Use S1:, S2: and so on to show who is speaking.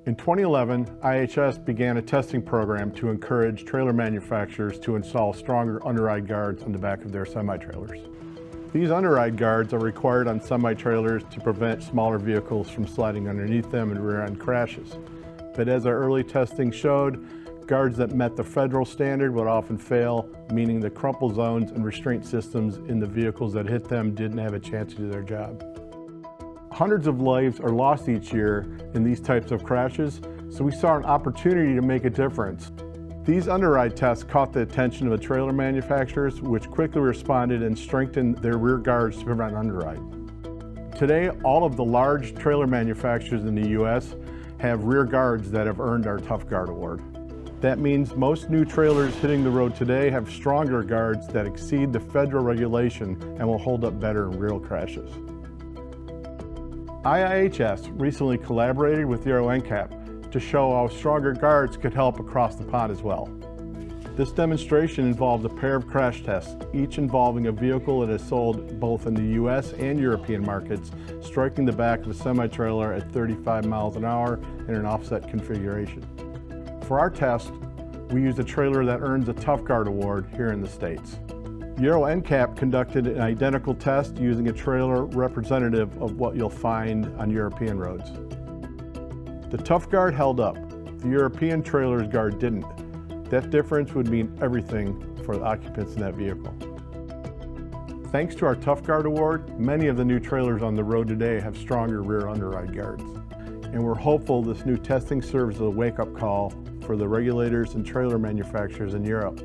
S1: In 2011, IIHS began a testing program to encourage trailer manufacturers to install stronger underride guards on the back of their semi-trailers. These underride guards are required on semi-trailers to prevent smaller vehicles from sliding underneath them and rear-end crashes. But as our early testing showed, guards that met the federal standard would often fail, meaning the crumple zones and restraint systems in the vehicles that hit them didn't have a chance to do their job. Hundreds of lives are lost each year in these types of crashes, so we saw an opportunity to make a difference. These underride tests caught the attention of the trailer manufacturers, which quickly responded and strengthened their rear guards to prevent underride. Today, all of the large trailer manufacturers in the U.S. have rear guards that have earned our ToughGuard award. That means most new trailers hitting the road today have stronger guards that exceed the federal regulation and will hold up better in real crashes. IIHS recently collaborated with Euro NCAP to show how stronger guards could help across the pond as well. This demonstration involved a pair of crash tests, each involving a vehicle that is sold both in the US and European markets, striking the back of a semi-trailer at 35 miles an hour in an offset configuration. For our test, we used a trailer that earns a ToughGuard award here in the States. Euro NCAP conducted an identical test using a trailer representative of what you'll find on European roads. The ToughGuard held up. The European trailer's guard didn't. That difference would mean everything for the occupants in that vehicle. Thanks to our ToughGuard award, many of the new trailers on the road today have stronger rear underride guards. And we're hopeful this new testing serves as a wake-up call for the regulators and trailer manufacturers in Europe.